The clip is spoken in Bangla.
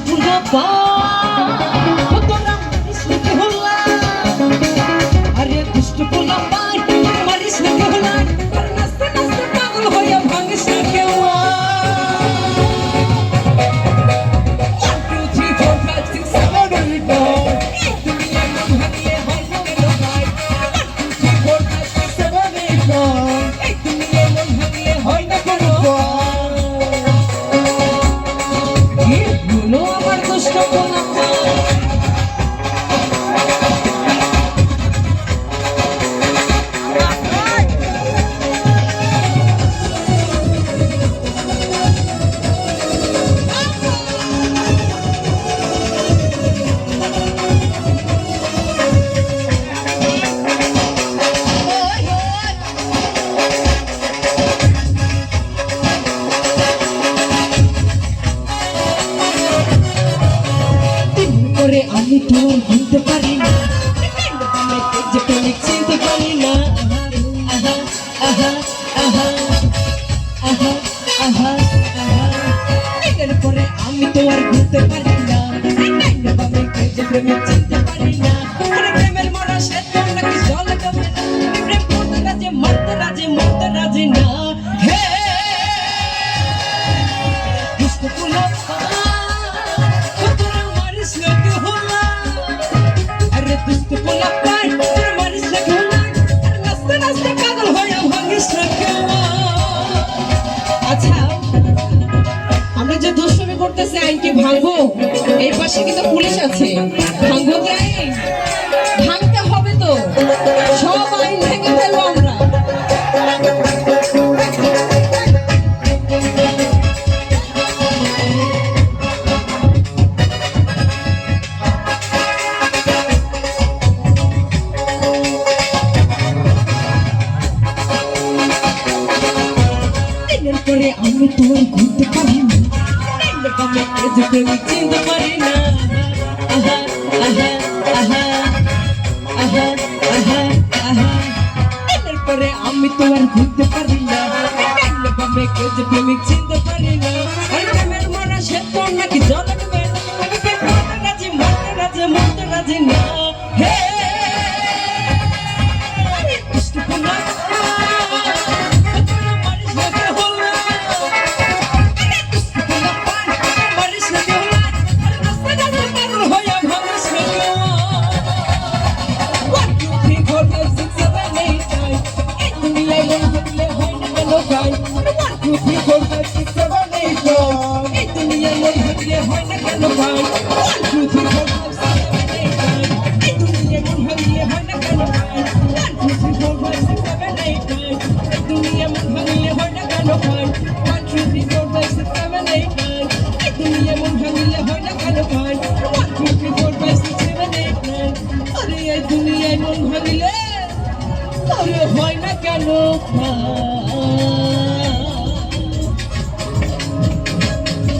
পুনবা তোরা মারিস না কেহলা আরে দুষ্ট পুনবা মারিস না কেহলা আর নাচতে নাচতে পাগল হইয়া ভাঙিস না কেওয়া 1 2 3 4 5 6 7 8 9 দুনিয়া মন ভাঙিয়ে হয় না কেন ভাই 1 2 3 4 5 6 7 8 9 এই দুনিয়া মন ভাঙিয়ে হয় না কেন No আমার দুষ্ট পুনবা আমি তোর ভুলতে পারি না যে প্রেমিক চিনতে পারি না আহা আহা আহা আহা আহা এর পরে আমি তো আর ভুলতে পারি না যে প্রেমিক চিনতে পারি না প্রেমের মরা সে তো নাকি জল জমে না প্রেম করতে রাজে মরতে রাজে মরতে রাজে না হে দুষ্ট পুনবা দুষ্ট পুনবা তোরা মারিস না কেওলা আর নাচতে নাচতে পাগল হইয়া ভাঙিস না কেওয়া আচ্ছা আমরা যে দুষ্টুমি করতেছি আইন কি ভাঙবো এই পাশে কিন্তু পুলিশ আছে ভাঙবো কি আইন ভাঙতে হবে তো সব আইন ভেঙে ফেলবো আমরা করে আমি তোর ঘুরতে পারি না যে প্রেমিক চিনতে পারি না আহা আহা আহা আহা আহা আহা এর পরে আমি তোর ঘুরতে পারি না যে প্রেমিক চিনতে পারি না আর প্রেমের মরা সে তোর নাকি জ্বলবে না আমি প্রেম করতে রাজি মরতে রাজি মরতে রাজি না হে দুষ্ট পুনবা দুনিয়ায় মন ভাঙিলে হয় না কেন